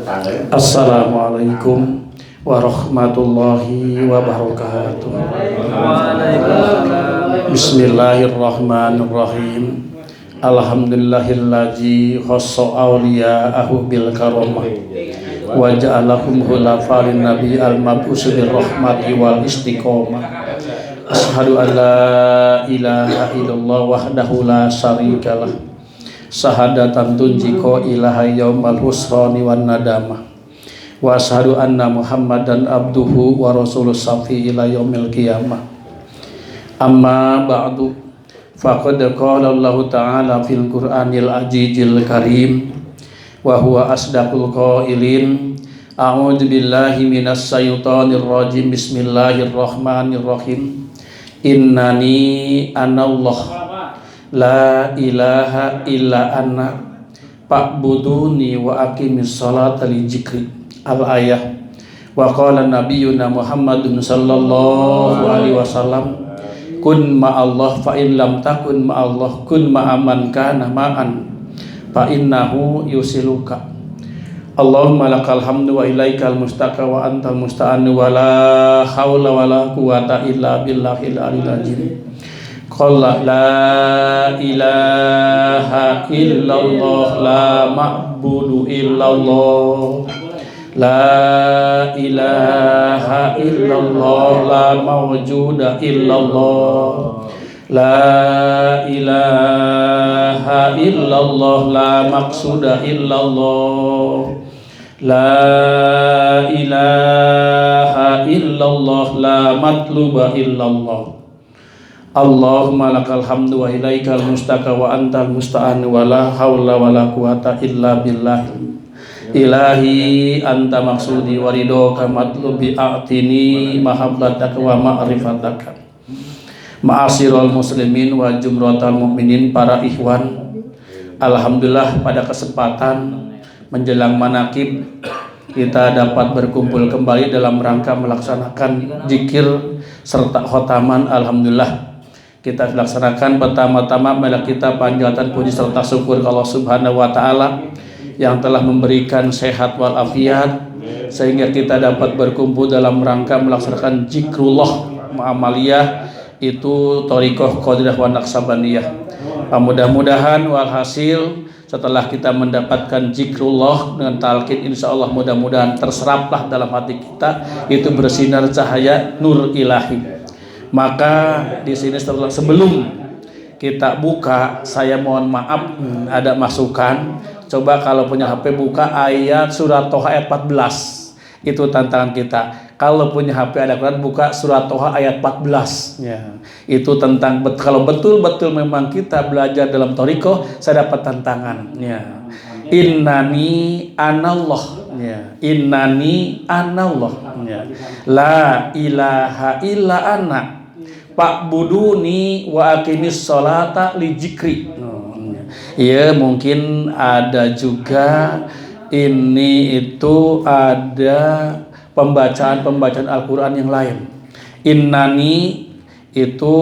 Assalamualaikum warahmatullahi wabarakatuh. Bismillahirrahmanirrahim. Alhamdulillahilladzi khassa awliya'ahu bil karamah wa ja'alahum khulafa'in nabi al-mab'us bir rahmati wal istiqomah. Asyhadu an la ilaha illallah wahdahu la syarikalah. Syahadatan tunjiko ilaha yaumal husrani wan nadamah. Wa asyhadu anna Muhammadan abduhu wa rasuluh safi ila yaumil qiyamah. Amma ba'du, faqad qala Allah ta'ala fil Qur'anil Azizil Karim wa huwa asdaqul qailin. A'udzu billahi minas syaitonir rajim. Bismillahirrahmanirrahim. Innani anallah la ilaha illa anna fa'buduni wa aqimis salata li dzikri. Al-ayah. Wa qala nabiyyuna Muhammadun sallallahu alaihi wasallam, kun ma'allah fa in lam takun ma'allah kun ma'aman kana ma'an fa innahu yusiluka. Allahumma lakal hamdu wa ilaikal mustaqa wa antal musta'an wa la hawla wa la quwata illa billahil aliyil azim. Qala la ilaha illallah la ma'budu illallah. La ilaha illallah la mawjuda illallah. La ilaha illallah la maqsuda illallah. La ilaha illallah la matluba illallah. Allahumma lakal hamdu wa ilaikal mustaqa wa antal musta'an wa la hawla wa la quwata illa billah. Ilahi anta maksudi wa ridhoka matlubi a'tini mahabbataka wa ma'rifataka. Ma'asyiral muslimin wa jumratal mu'minin, para ikhwan. Alhamdulillah pada kesempatan menjelang manaqib kita dapat berkumpul kembali dalam rangka melaksanakan zikir serta khotaman. Alhamdulillah kita laksanakan. Pertama-tama marilah kita panjatkan puji serta syukur ke Allah Subhanahu wa taala yang telah memberikan sehat wal afiat sehingga kita dapat berkumpul dalam rangka melaksanakan zikrullah mu'amaliyah, itu thariqah qadiriyah wa naqsabaniyah. Mudah-mudahan walhasil setelah kita mendapatkan zikrullah dengan talqin, insyaallah mudah-mudahan terseraplah dalam hati kita itu bersinar cahaya nur ilahi. Maka di sini sebelum kita buka, saya mohon maaf ada masukan. Coba kalau punya HP buka ayat surat Toha ayat 14. Itu tantangan kita. Kalau punya HP ada Quran, buka surat Toha ayat 14 ya. Itu tentang kalau betul-betul memang kita belajar dalam thariqah, saya dapat tantangan ya. Innani anallah ya. Innani anallah ya. La ilaha illa ana fa'buduni wa aqimis sholata li dzikri. Ya, mungkin ada juga ini itu ada pembacaan Al-Quran yang lain. Innani itu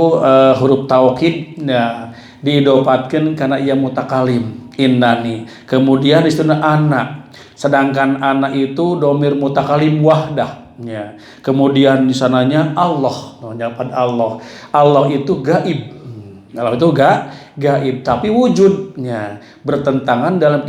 huruf taukid ya, diidopatkan karena ia mutakalim. Innani. Kemudian di sana anak. Sedangkan anak itu domir mutakalim wahdah ya. Kemudian di sananya Allah. Allah. Allah itu gaib. Allah itu gaib tapi wujudnya bertentangan dalam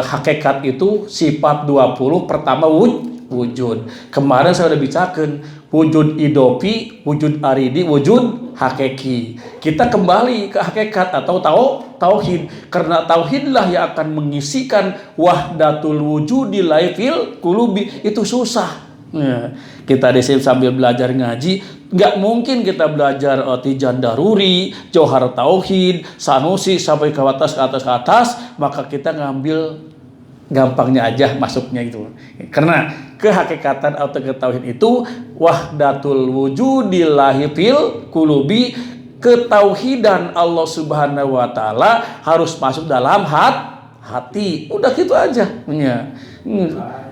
hakikat itu sifat 20. Pertama wujud. Kemarin saya sudah bicarakan wujud idopi, wujud aridi, wujud hakiki. Kita kembali ke hakikat atau tauhid, karena tauhidlah yang akan mengisikan wahdatul wujudi laifil qulubi. Itu susah ya. Kita di sini sambil belajar ngaji, nggak mungkin kita belajar Tijan Daruri, Johar Tauhid, Sanusi sampai ke atas, maka kita ngambil gampangnya aja masuknya itu. Karena kehakikatan atau ketauhid itu wahdatul wujudillahi fil qulubi, ketauhidan Allah Subhanahu wa taala harus masuk dalam hati. Udah gitu aja. Ya.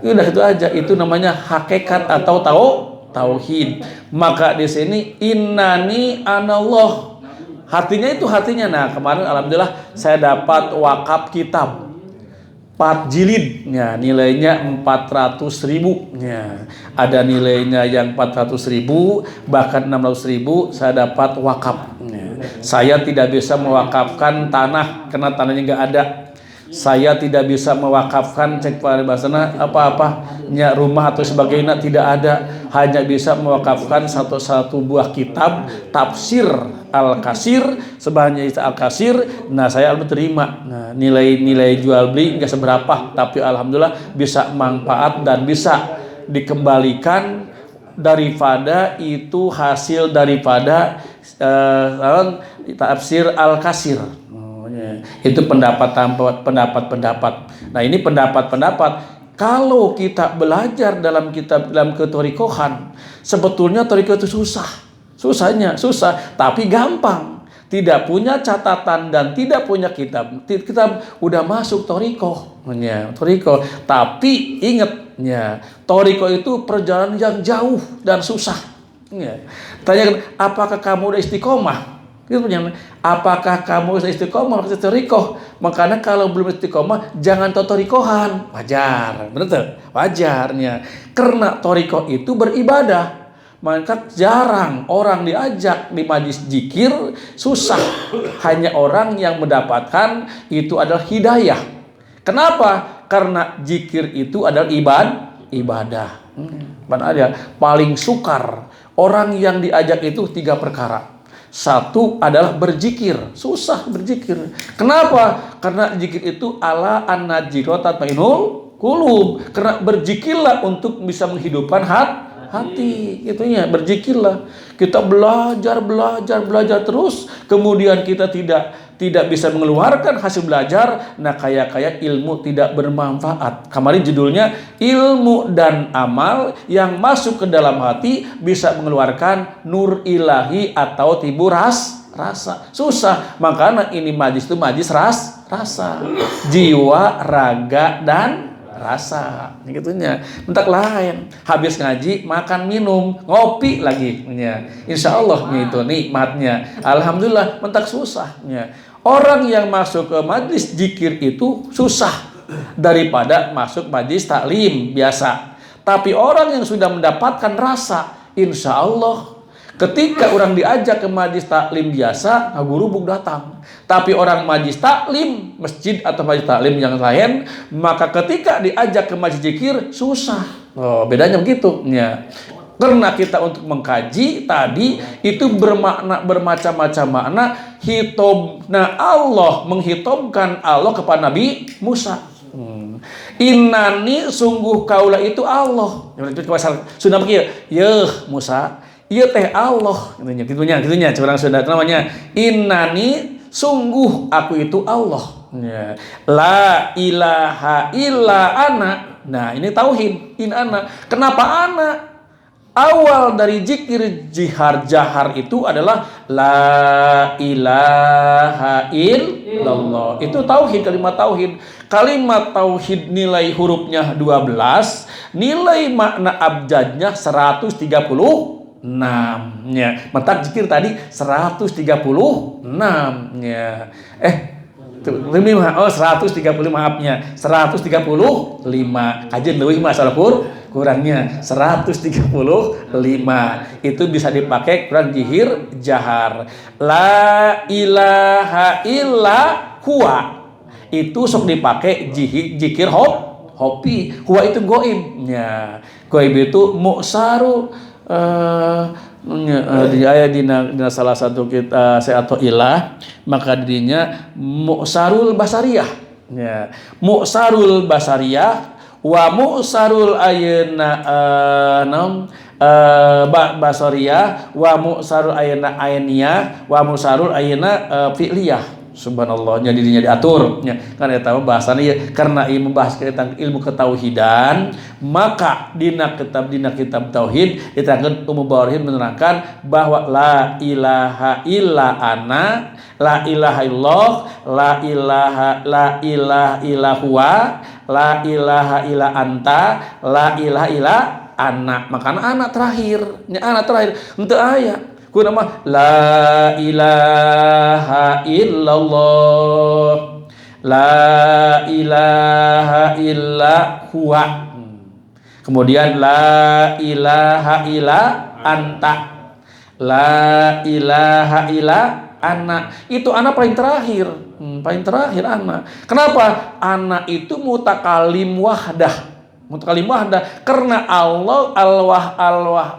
Udah itu aja, itu namanya hakikat atau tauhid. Maka di sini innani anallah. Hatinya itu hatinya. Nah, kemarin alhamdulillah saya dapat wakaf kitab 4 jilid, ya, nilainya 400.000, ya. Ada nilainya yang 400.000, bahkan 600.000 saya dapat wakaf. Ya. Saya tidak bisa mewakafkan tanah karena tanahnya nggak ada. Saya tidak bisa mewakafkan cek paribasana apa-apanya rumah atau sebagainya, tidak ada. Hanya bisa mewakafkan satu buah kitab tafsir Al-Kasir sebanyak Al-Kasir. Nah, saya alhamdulillah terima. Nah, nilai jual beli nggak seberapa, tapi alhamdulillah bisa manfaat dan bisa dikembalikan daripada itu hasil daripada tafsir Al-Kasir. Itu pendapat. Nah, ini pendapat. Kalau kita belajar dalam ketorikohan, sebetulnya toriko itu susah, tapi gampang. Tidak punya catatan dan tidak punya kitab udah masuk toriko. Tapi ingatnya, toriko itu perjalanan yang jauh dan susah. Tanyakan, apakah kamu udah istiqomah? Apakah kamu istiqomah atau torikoh? Makanya kalau belum istiqomah jangan torikohan. Wajar, betul? Wajarnya. Karena torikoh itu beribadah, maka jarang orang diajak di majlis zikir, susah. Hanya orang yang mendapatkan itu adalah hidayah. Kenapa? Karena zikir itu adalah ibadah. Paling sukar orang yang diajak itu 3 perkara. Satu adalah berzikir, susah berzikir. Kenapa? Karena zikir itu ala an-najirota tatmainul qulub. Karena berzikirlah untuk bisa menghidupkan hati. Itunya berzikirlah. Kita belajar terus, kemudian kita tidak bisa mengeluarkan hasil belajar. Nah, kayak ilmu tidak bermanfaat. Kemarin judulnya ilmu dan amal yang masuk ke dalam hati bisa mengeluarkan nur ilahi atau timbul rasa. Susah. Makanya ini majlis itu majlis rasa. Jiwa, raga, dan rasa. Gitunya. Mentak lain. Habis ngaji, makan, minum, ngopi lagi. Insya Allah itu nikmatnya. Alhamdulillah, mentak susahnya. Orang yang masuk ke majlis zikir itu susah daripada masuk majlis taklim biasa. Tapi orang yang sudah mendapatkan rasa, insya Allah ketika orang diajak ke majlis taklim biasa, guru buk datang. Tapi orang majlis taklim masjid atau majlis taklim yang lain, maka ketika diajak ke majlis zikir susah. Bedanya begitu. Karena kita untuk mengkaji tadi itu bermacam-macam makna. Hitobna Allah, menghitobkan Allah kepada Nabi Musa. Innani sungguh kaulah itu Allah. Sudah begitu. Musa, iya teh Allah. Gitunya. Curang sudah namanya. Innani sungguh aku itu Allah. La ilaha illa ana. Nah, ini tauhid. In ana. Kenapa ana? Awal dari zikir jahar itu adalah la ilaha illallah. Itu tauhid, kalimat tauhid. Kalimat tauhid nilai hurufnya 12, nilai makna abjadnya 136. Mentak zikir tadi 136. 130 maafnya. 135. Kajian leuwih masalah kurangnya 135. Itu bisa dipakai Quran zikir jahar. La ilaha illa huwa. Itu sok dipakai zikir hopi. Huwa itu goib. Goib itu mu'saru di salah satu kita atau ilah, maka dirinya mu'sarul basariyah. Mu'sarul basariyah wa mu'sarul basariyah wa mu'sarul ainiyah wa mu'sarul fi'liyah. Subhanallah, dirinya diatur. Karena tahu bahasanya ya, karena ini membahas tentang ilmu ketauhidan, maka dina kitab tauhid diterangkan Ummu Bawarin menerangkan bahwa la ilaha illa ana, la ilaha illallah, la ilaha illa huwa, la ilaha illa anta, la ilaha illa ana. Makanya anak terakhir untuk ayat ku nama la ilaha illallah, La ilaha illa huwa. Kemudian la ilaha illa anta. La ilaha illa ana. Itu ana paling terakhir. Paling terakhir ana. Kenapa? Ana itu mutakalim wahdah. Mutakalim wahdah karena Allah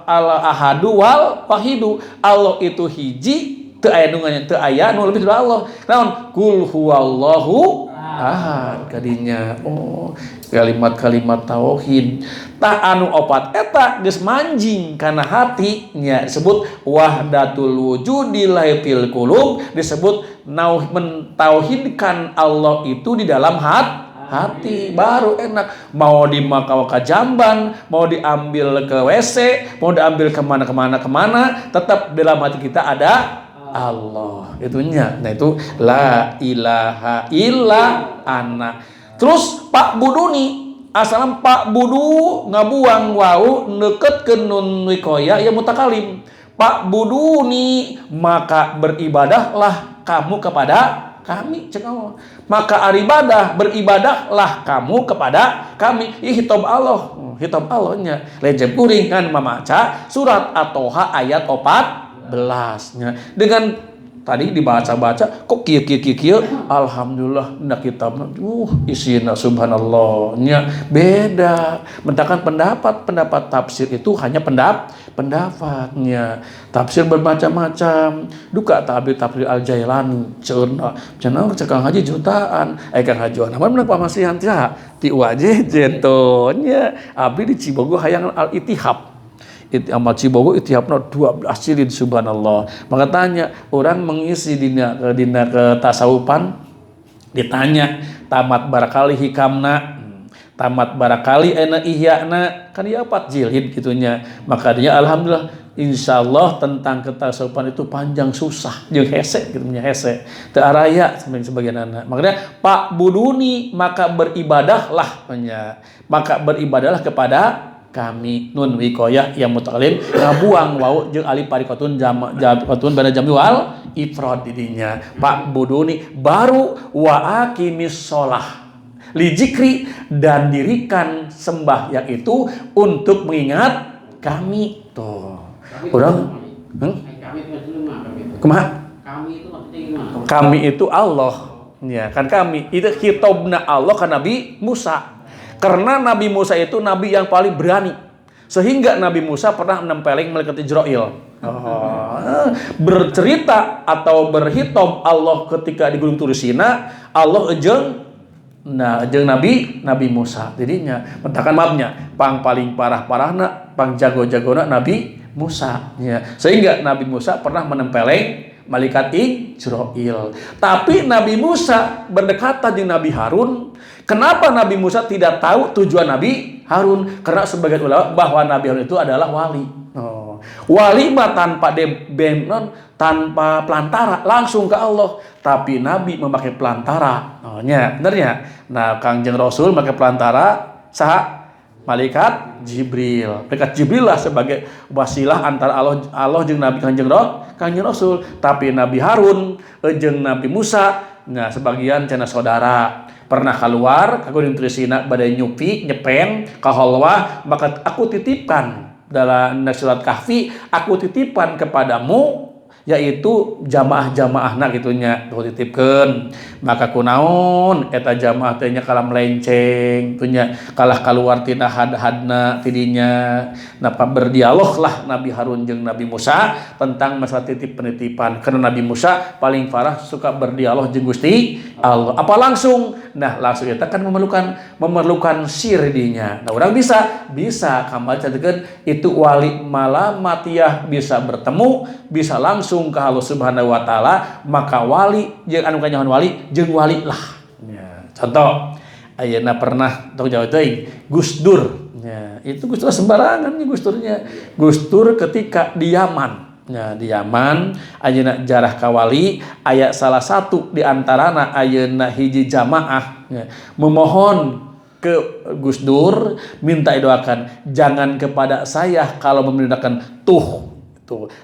al-ahadu wal wahidu. Allah itu hiji, teu aya nungannya, teu aya nu lebih dari Allah. Naon? Qul huwallahu ahad kadinya. Oh, kalimat-kalimat tauhid. Ta anu opat eta geus manjing kana hati nya disebut wahdatul wujudi laifil qulub, disebut mentauhidkan Allah itu di dalam hati baru enak. Mau dimakau ke jamban, mau diambil ke WC, mau diambil kemana, tetap dalam hati kita ada Allah. Itunya. Nah itu la ilaha illa ana. Terus Pak Buduni asalam Pak Budu ngabuang wau neketkeun nun wikoya ya mutakalim. Pak Buduni maka beribadahlah kamu kepada kami, cek Allah. Maka beribadahlah kamu kepada kami. Hitab Allah, hitab Allahnya. Lejeb kuring kan mamaca surat At-Toha ayat 14-nya. Dengan tadi dibaca-baca kok kieu alhamdulillah na kitabna isina subhanallah nya beda. Mentakan pendapat tafsir itu hanya pendapatnya. Tafsir bermacam-macam. Duka tafsir Al-Jailani cenah Kang Haji jutaan Kang Haji namun meunang pamasihan ti waje jentonya abdi di Cibogo hayang Al-Ittihab. Amal Cibogo itihapna 12 jilid subhanallah. Maka tanya orang mengisi dina ke tasawufan ditanya tamat barakali hikamna, tamat barakali ena ihyana kan ya 4 jilid gitunya. Maka dia alhamdulillah insyaallah tentang ketasawufan itu panjang susah jeung hese gitu nya hese teu araya sebagian anak. Makanya Pak Buduni maka beribadahlah kepada kami nun wikoyah yang mutakalim ngabuang wau jeung alif parikotun jamatun bana jami wal ifrad didinya. Pak Buduni baru wa aqimis shalah li zikri dan dirikan sembahyang itu untuk mengingat kami tuh. Urang kumaha? Kami itu Allah ya kan kami itu khitabna Allah ka Nabi Musa. Karena Nabi Musa itu nabi yang paling berani. Sehingga Nabi Musa pernah nempeleng malaikat Jibril. Bercerita atau berhitab Allah ketika di Gunung Turi Sina, Allah jeung Nabi Musa. Jadinya mentakan maafnya, paling parah-parahna, pang jago-jagona Nabi Musa. Ya. Sehingga Nabi Musa pernah menempeleng malaikat Jibril. Tapi Nabi Musa berdekatan dengan Nabi Harun. Kenapa Nabi Musa tidak tahu tujuan Nabi Harun? Karena sebagian ulama bahwa Nabi Harun itu adalah wali. Wali mah tanpa tanpa pelantara langsung ke Allah. Tapi Nabi memakai pelantara. Benernya. Nah, Kangjeng Rasul memakai pelantara saha malaikat Jibril. Malaikat Jibril lah sebagai wasilah antara Allah jeung Nabi Kangjeng Rasul. Tapi Nabi Harun jeung Nabi Musa, nah sebagian cenah saudara. Pernah keluar ke Gunung Trisina badai nyupi nyepen ka halwah, maka aku titipkan dalam surat Kahfi, aku titipkan kepadamu yaitu jamaah-jamaahna gitunya tuh titipkeun. Maka kunaon eta jamaah teh nya kalah melenceng tunya kalah kaluar tina had-hadna tidinya. Napa berdialog lah Nabi Harun jeung Nabi Musa tentang masalah titip-penitipan. Karena Nabi Musa paling parah suka berdialog jeung Gusti Allah. Apa langsung? Nah, langsung eta kan memerlukan sir dinya. Nah, orang bisa kambal catekeun itu wali malamatiyah bisa bertemu, bisa langsung ke Allah Subhanahu wa taala, maka wali jeung anu kanyawan wali jeung wali lah. Ya, contoh ayeuna pernah tong jawab teuing Gus Dur. Ya, itu Gus Dur sembarangan nih Gus Durnya. Gus Dur ketika di Yaman. Ya, di Yaman ayeuna jarah ka wali aya salah satu di antarana ayeuna hiji jamaah ya, memohon ke Gus Dur minta doakan jangan kepada saya kalau memindahkan tuh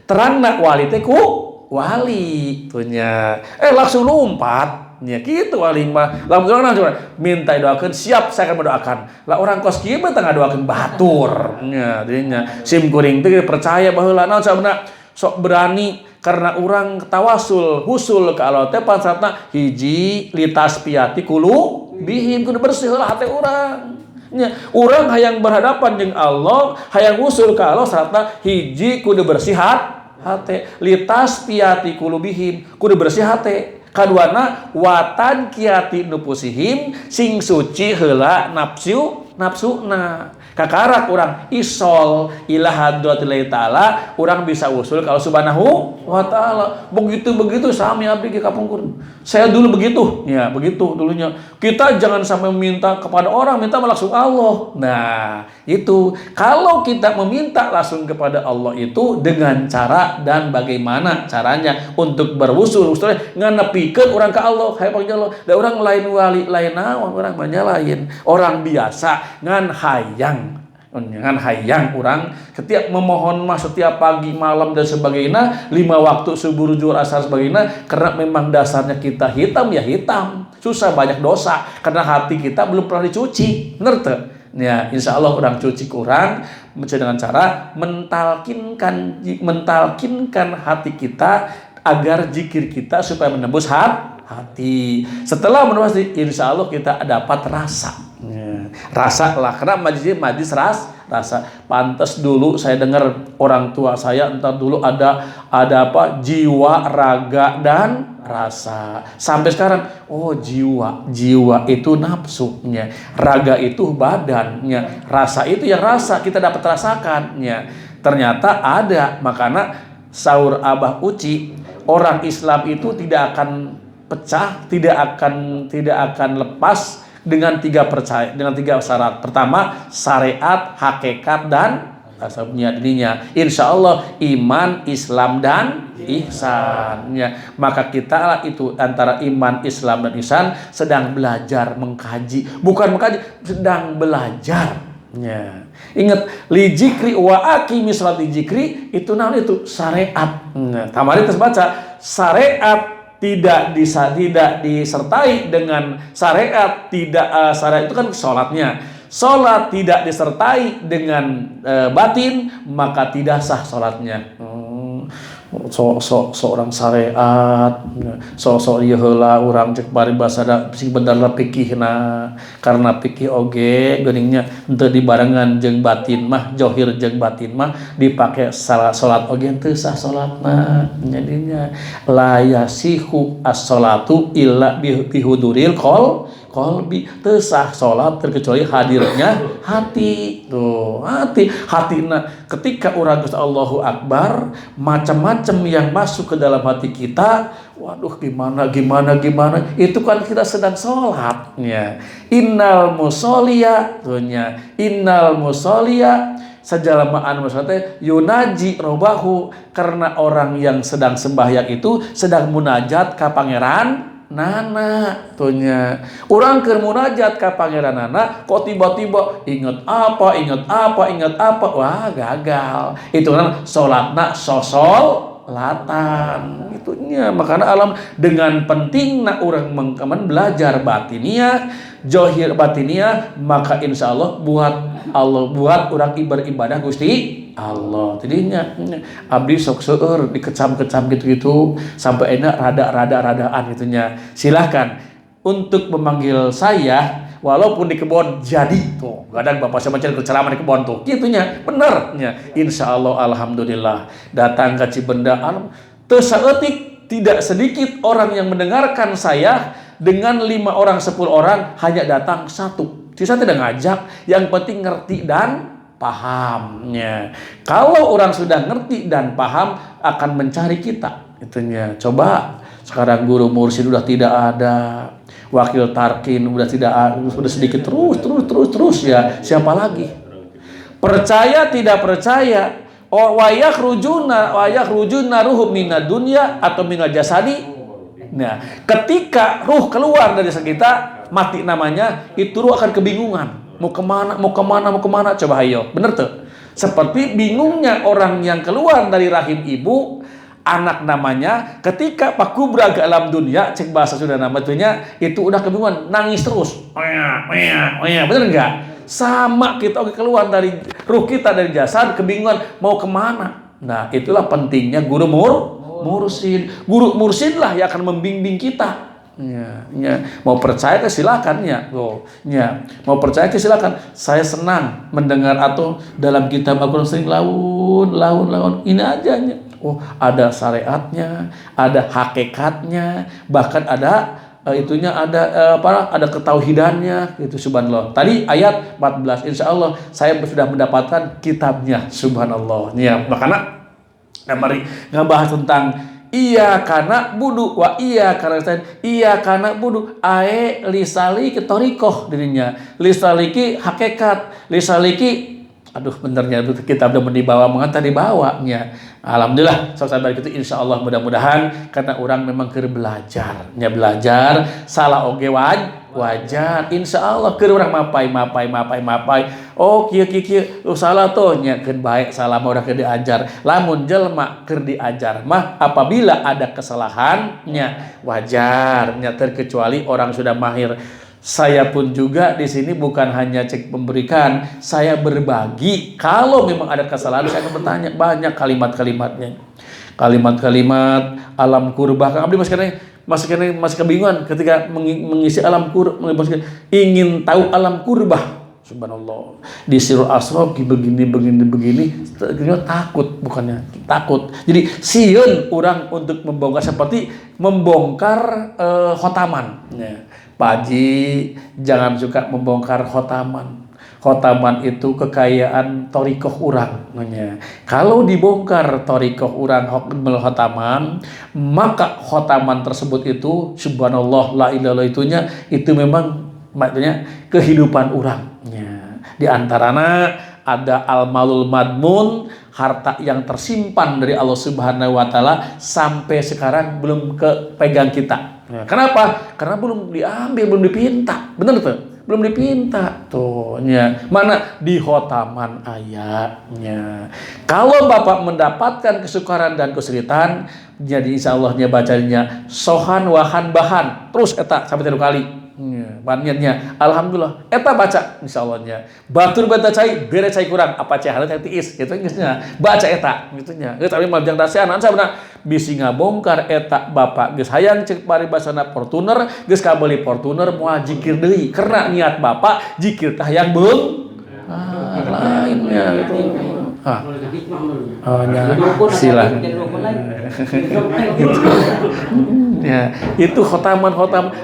terangna wali teh ku wali tuhnya langsung lompat Ya gitu aling mah. Lamun urang coba minta doakeun, siap saya akan mendoakan. Lah orang kos kieu mah teu ngadoakeun batur. Nya dinya sim kuring teh percaya baheula naon sabana sok berani karena orang tawasul husul ke Allah teh pansatna hiji litas piati kulu bihim kudu bersih lah hati orang. Nya urang hayang berhadapan jeung Allah, hayang usul ka Allah sarta hiji kudu bersih hate. Litas piati kulubihim kudu bersih hate. Kaduana watan kiati nupusihim sing suci heula nafsuna. Kakarak urang isol ila hadratillahi taala, urang bisa usul kalau subhanahu wa taala. Begitu sami abdi ge kapungkur. Saya dulu begitu, ya begitu dulunya. Kita jangan sampai meminta kepada orang, minta langsung Allah. Nah, itu kalau kita meminta langsung kepada Allah itu dengan cara dan bagaimana caranya untuk berusul nganepikeun urang ka Allah, hayang panggil Allah. Da urang lain wali lain naon, urang banyak lain. Orang biasa ngan hayang orang setiap memohon mah setiap pagi malam dan sebagainya 5 waktu subuh zuhur asar sebagainya karena memang dasarnya kita hitam ya hitam susah banyak dosa karena hati kita belum pernah dicuci bener teu ya insyaallah orang cuci kurang dengan cara mentalkinkan hati kita agar zikir kita supaya menembus hati. Setelah menembus hati insyaallah kita dapat rasa. Rasa lah karena majlis rasa pantas dulu saya dengar orang tua saya entar dulu ada apa jiwa raga dan rasa sampai sekarang jiwa itu nafsunya, raga itu badannya, rasa itu yang rasa kita dapat rasakannya. Ternyata ada makanya sahur Abah Uci orang Islam itu tidak akan pecah, tidak akan lepas dengan 3 syarat. Pertama, syariat, hakikat dan asabnya dirinya. Insya Allah iman, Islam dan ihsannya. Maka kita itu antara iman, Islam dan ihsan sedang belajar mengkaji, bukan mengkaji, sedang belajar. Ya. Ingat li jikri wa aqimi sholati jikri itu naon itu syariat. Nah, tamari terbaca syariat tidak disertai dengan syariat syariat itu kan sholatnya. Sholat tidak disertai dengan batin maka tidak sah sholatnya. Seorang syariat ieu heula urang cek bari basada sing benerna pikihna karena pikih oge geuningnya henteu dibarengan jeung batin mah johir jeung batin mah dipake salat oge teu sah salatna jadinya la yasihu as-shalatu illa bihuduril qalbi teu sah salat terkecuali hadirnya hati. Tuh, hatina ketika urang geus Allahu Akbar, macam-macam yang masuk ke dalam hati kita, waduh gimana itu kan kita sedang sholat ya. Innal musolliya sajalamaan maksudnya yunaji robahu karena orang yang sedang sembahyang itu sedang munajat ka pangeran nana tuhnya urang keur munajat ka pangeran nana kok tiba-tiba inget apa wah gagal itu kan salatna sosolatan itunya. Makanya alam dengan pentingna urang mengkaman belajar batiniah johir batiniah maka insya Allah buat urang beribadah Gusti Allah. Jadinya abdi sok seueur dikecam-kecam gitu sampai enak rada-radaan gitunya. Silahkan untuk memanggil saya walaupun di kebon jadi tuh kadang bapak saya mencari ceramah di kebon tuh gitunya benernya. Insya Allah alhamdulillah datang ke Cibenda alam tersaetik tidak sedikit orang yang mendengarkan saya dengan 5 orang 10 orang hanya datang 1 sisa tidak ngajak yang penting ngerti dan pahamnya. Kalau orang sudah ngerti dan paham akan mencari kita itunya. Coba sekarang guru mursyid udah tidak ada, wakil tarkin udah tidak ada, sudah sedikit terus ya. Siapa lagi? Percaya tidak percaya wayak rujuna ruhum minad dunya atau minal jasadi. Nah, ketika ruh keluar dari kita mati namanya, itu ruh akan kebingungan. Mau kemana, coba ayo, bener tuh. Seperti bingungnya orang yang keluar dari rahim ibu, anak namanya ketika Pak Kubra ke alam dunia, cek bahasa sudah namanya itu udah kebingungan, nangis terus. Bener nggak? Sama kita keluar dari ruh kita dari jasad, kebingungan mau kemana. Nah, itulah pentingnya guru mursyid. Guru mursyid lah yang akan membimbing kita. Ya. Mau percaya silakan ya. Ya. Mau percaya silakan. Saya senang mendengar atau dalam kitab Al-Qur'an sering laun. Ini aja. Oh, ada syariatnya, ada hakikatnya, bahkan ada ada ketauhidannya gitu, subhanallah. Tadi ayat 14, insya Allah saya sudah mendapatkan kitabnya, subhanallah. Ya, makanya mari ngebahas tentang iya karena budu wa iya karena budu ae lisaliki torikoh dirinya, lisaliki hakikat, lisaliki benernya itu kita udah dibawa mengata dibawanya. Alhamdulillah sahabat itu insya Allah mudah-mudahan karena orang memang belajar salah oge wajar insya Allah orang mapai oh kia salah tuh nya baik salah mau udah diajar lamun jelma diajar mah apabila ada kesalahannya wajarnya terkecuali orang sudah mahir. Saya pun juga di sini bukan hanya cek memberikan, saya berbagi. Kalau memang ada kesalahan, saya akan bertanya banyak kalimat-kalimatnya. Kalimat-kalimat alam kurbah. Kang Abdi masih kebingungan ketika mengisi alam kurbah, ingin tahu alam kurbah. Subhanallah. Di Sirul Asroq begini, takut bukannya takut. Jadi sieun orang untuk membongkar seperti membongkar khotaman. Ya. Pak Haji jangan suka membongkar khotaman. Khotaman itu kekayaan torikoh orang. Kalau dibongkar torikoh orang khotaman, maka khotaman tersebut itu subhanallah la ilaha itunya itu memang maknanya kehidupan orang. Di antaranya ada al-malul madmun, harta yang tersimpan dari Allah Subhanahu wa taala sampai sekarang belum kepegang kita. Kenapa? Karena belum diambil, belum dipinta. Benar tuh? Belum dipinta tuh. Mana di khotaman ayatnya. Kalau Bapak mendapatkan kesukaran dan kesulitan, jadi insya Allahnya bacanya sohan wahan bahan. Terus eta sampai 3 kali. Banyannya alhamdulillah eta baca insyaallah batur bata cai bere cai kurang apa cai halet tiis gitu geusnya baca eta gitunya geus tapi maljang dasean sabna bisi ngabongkar eta bapak geus hayang cek paribasana Fortuner geus kabeli Fortuner moal jikir deui karena niat bapak jikir teh hayang beung lainnya gitu. Silakan. Ya, itu khotaman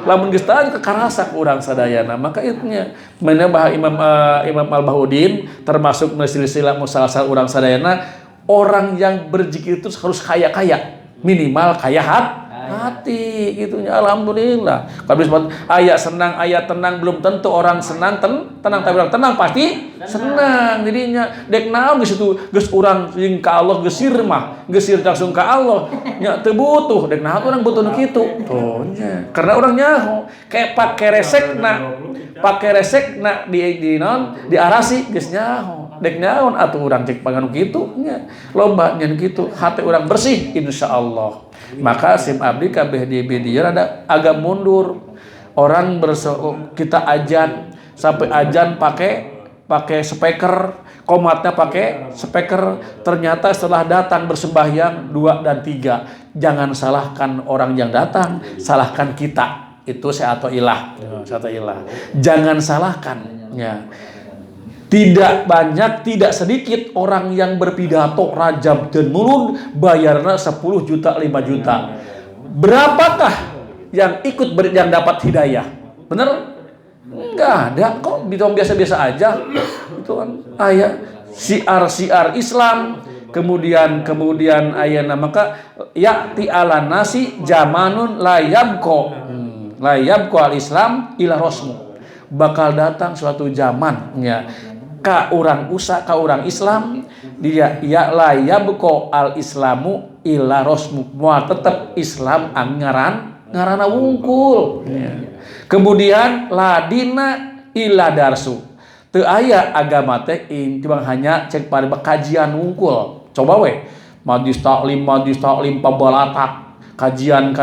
lamun geus tah kekarasa urang sadayana maka itunya mana bah Imam Al-Bahudin termasuk silsilah musalsal urang sadayana orang yang berzikir itu harus kaya minimal kaya hati gitunya. Alhamdulillah kalau disebut ayat senang ayat tenang belum tentu orang senang tenang tapi orang tenang pasti senang dirinya dek naon geus itu geus urang jeung ka Allah geus sir mah geus sir langsung ka Allah nya teu butuh dek naon urang butuh nu kitu tuh nya karena urang nyaho kayak pake resek na di naon di arasi geus nyaho dek naon atuh urang cek panganu kitu nya loba nya kitu hati urang bersih insyaallah. Maka sim abdi kabeh di media ada agak mundur orang kita ajan sampai ajan pakai speaker komatnya pakai speaker ternyata setelah datang bersembahyang 2 dan 3 jangan salahkan orang yang datang salahkan kita itu satu ilah jangan salahkan ya. Tidak banyak, tidak sedikit orang yang berpidato rajab dan mulun bayarnya 10 juta, 5 juta. Berapakah yang ikut yang dapat hidayah? Bener? Enggak ada kok, biasa-biasa aja. Itu kan ayat siar Islam, kemudian ayana maka ya'ti ala nasi zamanun la yabqa al-Islam ila rasmu. Bakal datang suatu zaman ya ka orang Islam dia ya la yabqa al-islamu illa rasmu moal tetep Islam ngaranna wungkul ya. Kemudian ladina illa darsu teu aya agama teh cuma hanya cek pada kajian wungkul coba we majlis taklim pabalatak, kajian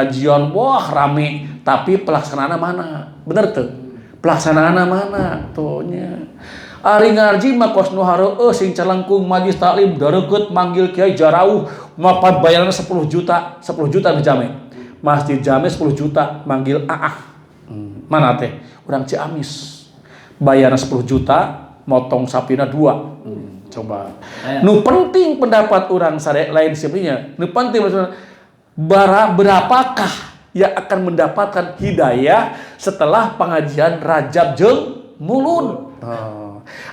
wah rame, tapi pelaksanaannya mana? Bener tuh. Pelaksanaannya mana? Tuhnya. Ari ngaji mah kos nu hareueuh sing calangkung majlis taklim dareukeut manggil kiai jarauh mapat bayaranna 10 juta di jame. Masjid jame 10 juta manggil Mana teh? Urang Ciamis. Bayaran 10 juta, motong sapina 2. Coba. Nu penting pendapat urang sare lain sebenarnya. Nu penting berapakah yang akan mendapatkan hidayah setelah pengajian Rajab jeung Mulud?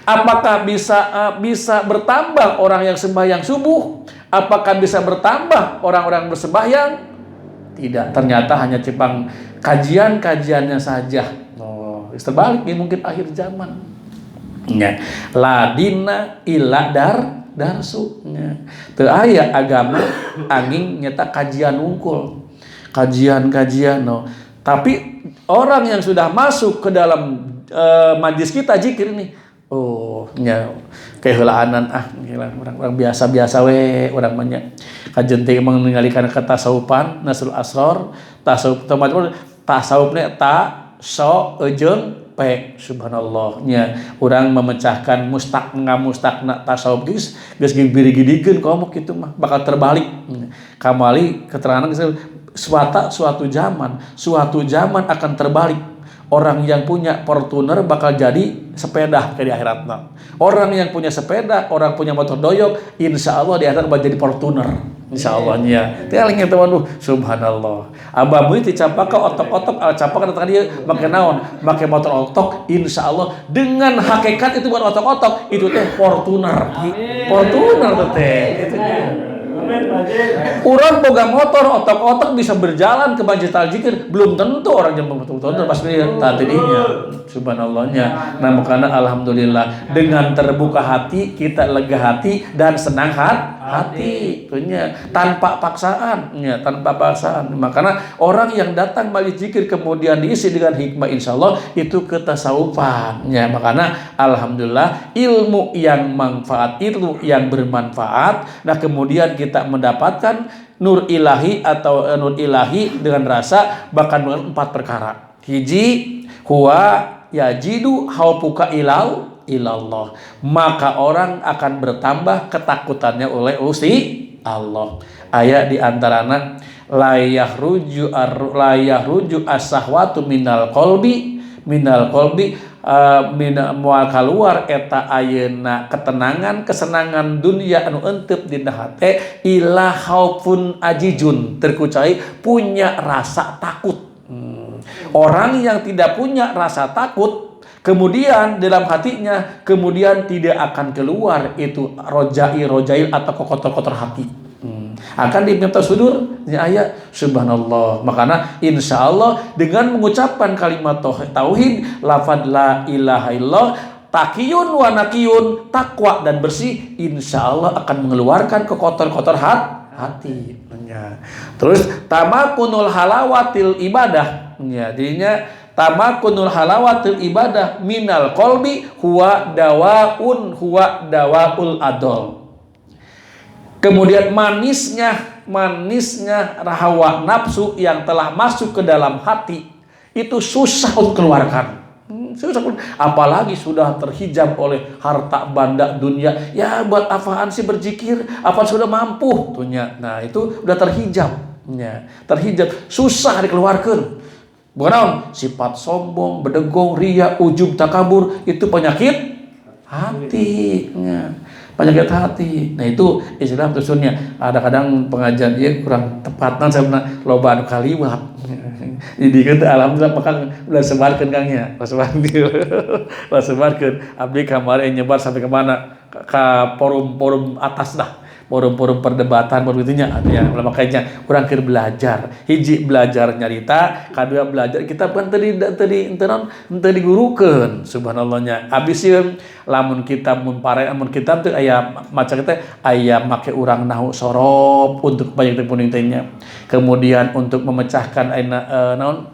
Apakah bisa bertambah orang yang sembahyang subuh? Apakah bisa bertambah orang-orang bersembahyang? Tidak, ternyata hanya cipang kajiannya saja. Terbalik ini mungkin akhir zaman. Ya, ladina illa darsunya. Teu aya agama angin nyata kajian unggul. Kajian no. Tapi orang yang sudah masuk ke dalam majlis kita zikir nih, kehulaanan orang biasa we orang banyak kajen teh meninggalkan kata tasawufan nasrul asror tasawuf teman-teman tasawufnya ta so jeung pe subhanallah nya orang memecahkan ngamustakna tasawuf geus biri-gidikeun komo kitu mah bakal terbalik kamali keterangan suatu zaman akan terbalik. Orang yang punya Fortuner bakal jadi sepeda kayak di akhirat. Orang yang punya sepeda, orang punya motor doyok, insya Allah di akhirat bakal jadi Fortuner. Insya Allahnya. Tialingnya teman subhanallah. Abah bui dicampaka otok-otok, campaka tadi dia pakai naon, pakai motor otok, insya Allah dengan hakikat itu bukan otok-otok, itu teh Fortuner. Fortuner teh. Urang boga motor otok-otok bisa berjalan ke Masjid Al-Zikir belum tentu orang yang motor pasti tadinya subhanallahnya. Nah makanya alhamdulillah dengan terbuka hati kita lega hati dan senang hati punya tanpa paksaan. Makanya orang yang datang majlis zikir kemudian diisi dengan hikmah insyaallah itu ketasawufan ya. Makanya alhamdulillah ilmu yang manfaat, ilmu yang bermanfaat. Nah kemudian kita mendapatkan nur ilahi atau nur ilahi dengan rasa bahkan dengan 4 perkara. Hiji huwa yajidu haupuka ilallah, maka orang akan bertambah ketakutannya oleh Allah. Ayat di antarana la yahruju as-sahwatu minal qalbi mual keluar eta ayeuna ketenangan kesenangan dunia anu entep dina hate ila khaufun ajijun terkucai punya rasa takut. Orang yang tidak punya rasa takut kemudian dalam hatinya kemudian tidak akan keluar itu rojail atau kotor hati. Akan diminta sudur ayat subhanallah. Makanya insya Allah dengan mengucapkan kalimat tauhid lafaz la ilaha illallah takiyun wa nakiyun takwa dan bersih insya Allah akan mengeluarkan kekotor hati. Terus tamakunul halawatil ibadah jadinya tamakunul halawatil ibadah minal qalbi huwa dawaul adol. Kemudian manisnya hawa nafsu yang telah masuk ke dalam hati itu susah untuk keluarkan. Apalagi sudah terhijab oleh harta benda dunia. Ya buat apaan sih berzikir? Apa sudah mampu? Nah itu udah terhijab. Terhijab susah dikeluarkan. Bukan sifat sombong, bedegong, ria, ujub, takabur itu penyakit hati. Penyakit hati. Nah itu istilah tusunnya. Ada kadang pengajian dia kurang tepat. Saya pernah loba anu kaliwat. Jadi kita alhamdulillah makan udah sebarkan kangnya. Udah sebarkan. Abdi kemarin nyebar sampai kemana? Ke forum atas dah. Forum perdebatan begitunya ya, makanya kurang belajar. Hiji belajar nyarita, kedua belajar kita kan tadi digurukeun subhanallahnya. Abis ieu lamun kita mun kita teh aya maca kita aya make urang nahu sorop untuk banyak puning-nya. Kemudian untuk memecahkan ayeuna naon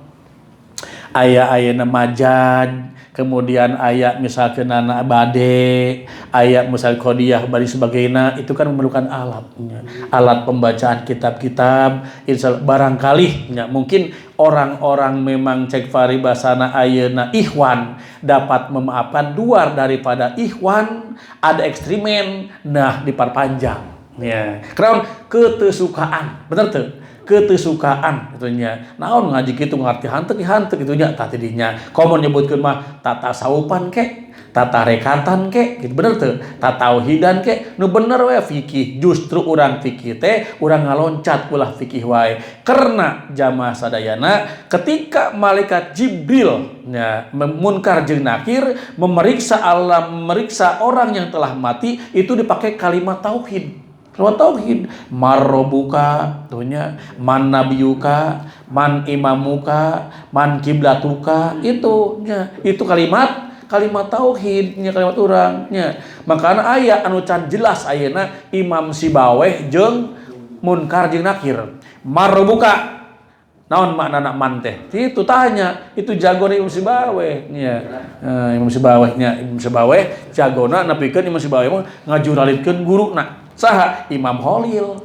aya majad kemudian ayat misalkan anak bade, ayat misal qodiyah bari sebagainya, itu kan memerlukan alatnya, alat pembacaan kitab-kitab. Insya Allah barangkali ya, mungkin orang-orang memang cek fari basana ayeuna ikhwan dapat memaafkan luar daripada ikhwan ada ekstrimen, nah diperpanjang ya, karena ketesukaan bener tuh, ketesukaan itunya. Naon ngaji kitu ngarti hantek itunya tah tidinya komo nyebutkeun mah tata saupan kek, tata rekatan kek gitu bener teu, tata tauhidan kek nu bener we fikih. Justru urang fikih teh urang ngaloncat ulah fikih wae, karena jamaah sadayana ketika malaikat Jibril ya, Munkar jeung Nakir memeriksa Allah, memeriksa orang yang telah mati, itu dipakai kalimat tauhid. Kalimat tauhid, marrobuka, tuhnya, man nabiyuka, man imamuka, man kiblatuka, itu kalimat tauhidnya, kalimat orangnya. Makanya ayat anu can jelas ayeuna Imam Sibaweh jeung Munkar jeung Nakir. Marrobuka, naon makna man teh? Itu tanya, itu jago Imam Sibaweh nya. Imam Sibaweh jagona nepikeun Imam Sibaweh mah ngajuralitkeun guruna. Saha Imam Holil.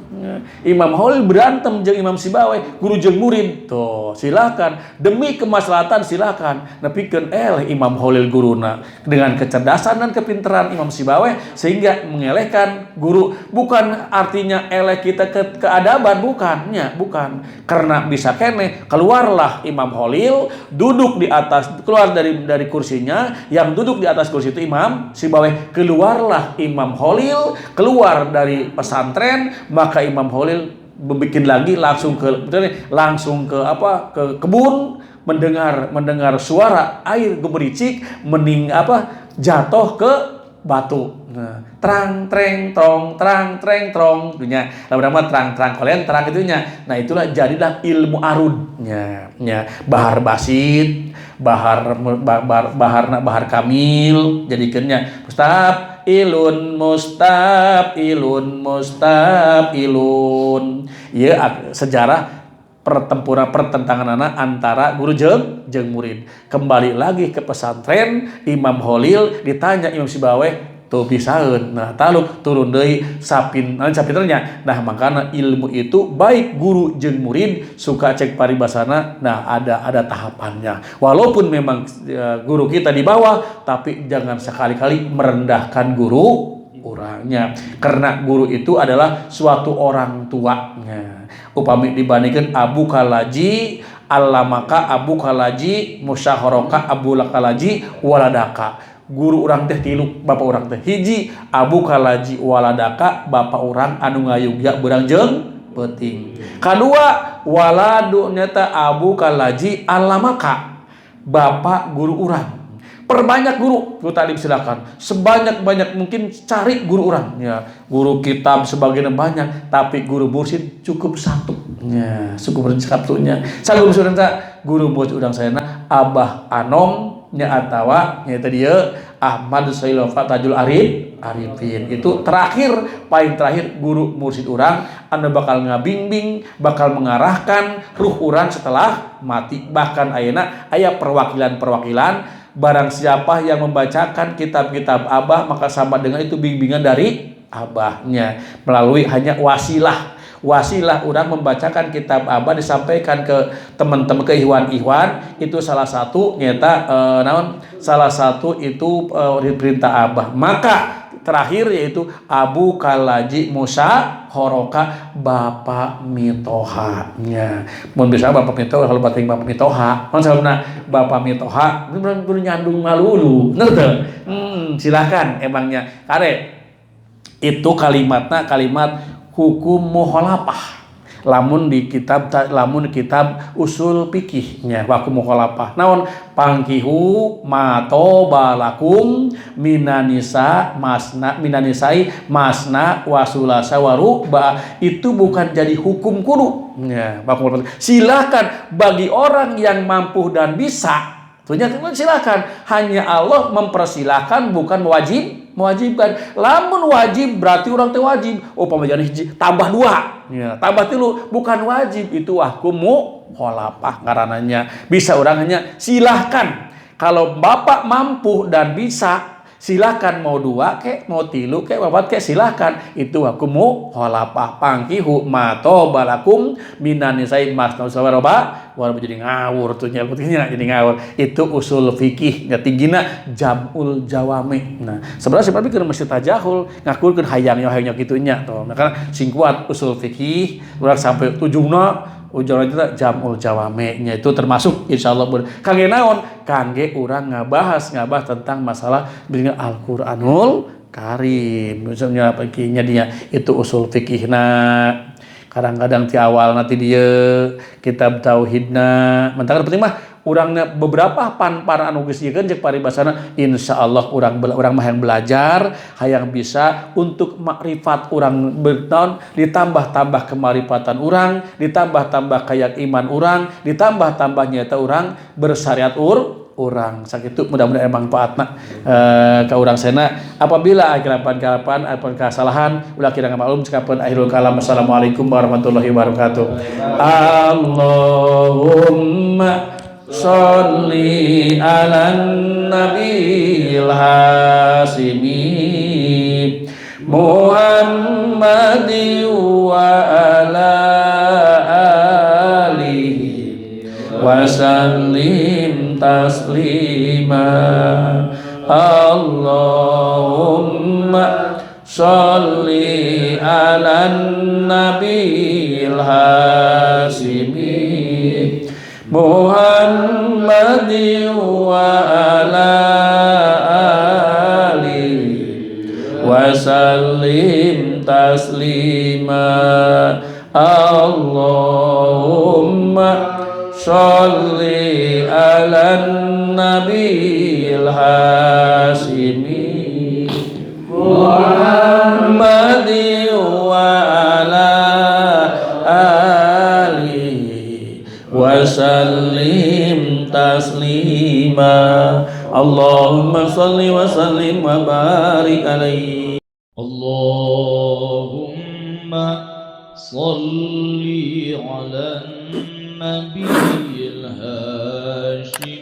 Imam Holil berantem jeung Imam Sibaweh, guru jeung murid. Tuh, silakan demi kemaslahatan silakan nepikeun Imam Holil guruna dengan kecerdasan dan kepintaran Imam Sibaweh sehingga mengelehkan guru. Bukan artinya eleh kita keadaban, bukannya, bukan. Karena bisa kene keluarlah Imam Holil duduk di atas, keluar dari kursinya, yang duduk di atas kursi itu Imam Sibaweh. Keluarlah Imam Holil, keluar dari pesantren, maka Imam Holil bikin lagi langsung ke kebun, mendengar suara air gemericik jatuh ke batu. Nah, terang treng trong dunia lama-lama terang kalian terang itunya. Nah, itulah jadilah ilmu arudnya nya, bahar basit, bahar kamil jadikannya ilun. Ya, sejarah pertentangan antara guru jeung murid. Kembali lagi ke pesantren, Imam Holil ditanya Imam Sibaweh tuh pisaeun. Nah, taluk turun deui sapinternya. Nah, makana ilmu itu baik guru jeung murid suka cek paribasana. Nah, ada tahapannya. Walaupun memang guru kita di bawah, tapi jangan sekali-kali merendahkan guru orangnya, karena guru itu adalah suatu orang tuanya. Upami dibandingkan abu kalaji alamaka, abu kalaji musyahoroka, abu lakalaji waladaka. Guru orang teh tilu, bapak orang teh hiji, abu kalaji waladaka, bapak orang anu ngayugya beurang jeung peuting. Kadua waladu nyata abu kalaji alamaka, bapak guru orang. Perbanyak guru tadi silakan, sebanyak mungkin cari guru orang ya. Guru kitab sebagian banyak, tapi guru mursyid cukup satu ya, cukup satunya. Saya guru mursyid udang saya Abah Anom nya atawa nya tadi ya Ahmad Sailofa Tajul Arifin. Itu paling terakhir guru mursyid orang anu bakal ngabimbing, bakal mengarahkan ruh orang setelah mati. Bahkan ayeuna aya perwakilan barang siapa yang membacakan kitab-kitab Abah, maka sama dengan itu bimbingan dari Abahnya melalui hanya wasilah orang membacakan kitab Abah disampaikan ke teman-teman, ke ihwan itu salah satu nyata salah satu itu perintah Abah. Maka terakhir yaitu Abu Kalaji Musa Horoka, Bapak Mitoha-nya. Mun bisa Bapak Mitoha, kalau bating Bapak Mitoha, maksudnya Bapak Mitoha bener nyandung malulu, bener tuh. Silakan emangnya kare itu kalimatnya kalimat hukum muholapah. Lamun di kitab usul fikihnya hukum muholapah. Naon pangkihu matobalakum minanisai masna wasulasa waruba, itu bukan jadi hukum kudu ya. Silakan bagi orang yang mampu dan bisa, silakan. Hanya Allah mempersilahkan, bukan mewajibkan. Lamun wajib berarti orang teh wajib. Pembajaran hiji tambah 2 ya, tambah 3 bukan wajib. Itu hukum mukhalafah karenanya. Bisa orang hanya silahkan. Kalau Bapak mampu dan bisa, silakan mau 2 kek, mau 3 kek, 4 kek silakan. Itu hukumu khalafah pangkihu ma tobalakum minan nisa'i masna sawaroba. Walaupun jadi ngawur tuh nyelputnya jadi ngawur. Itu usul fikih tingginya jamul jawami. Nah, sebenarnya keur mesti tajahul ngakurkeun hayang-hayang kitunya tuh. Maka sing kuat usul fikih urang sampai tujungna ujungnya itu jamul jawame-nya itu termasuk insyaallah kangge naon kangge urang ngabahas tentang masalah dengan Al-Qur'anul Karim misalnya paginya dia itu usul fikihna kadang-kadang ti awal nanti dia kitab tauhidna mentang penting mah urangnya beberapa para anu geus nyieun jeung paribasana insyaallah urang mah hayang belajar hayang bisa untuk makrifat urang bertaun ditambah-tambah kemarifatan urang ditambah-tambah kayak iman urang ditambah-tambah nyata urang bersyariat urang sakitu mudah-mudahan manfaatna ka urang sena apabila kalapan kesalahan ulah kirang maklum cekapeun akhirul kalam assalamualaikum warahmatullahi wabarakatuh Allahumma sholli ala nabiyil hasimi Muhammadin wa ala alihi wa sallim taslima Allahumma sholli ala nabiyil hasimi Muhammadin wa ala alihi wa sallim taslima Allahumma sholli ala nabiyil hasimi Muhammadin wa ala alihi wa sallim taslima Allahumma sholli wa sallim wa barik alaihi Allahumma sholli ala nabiyil hashim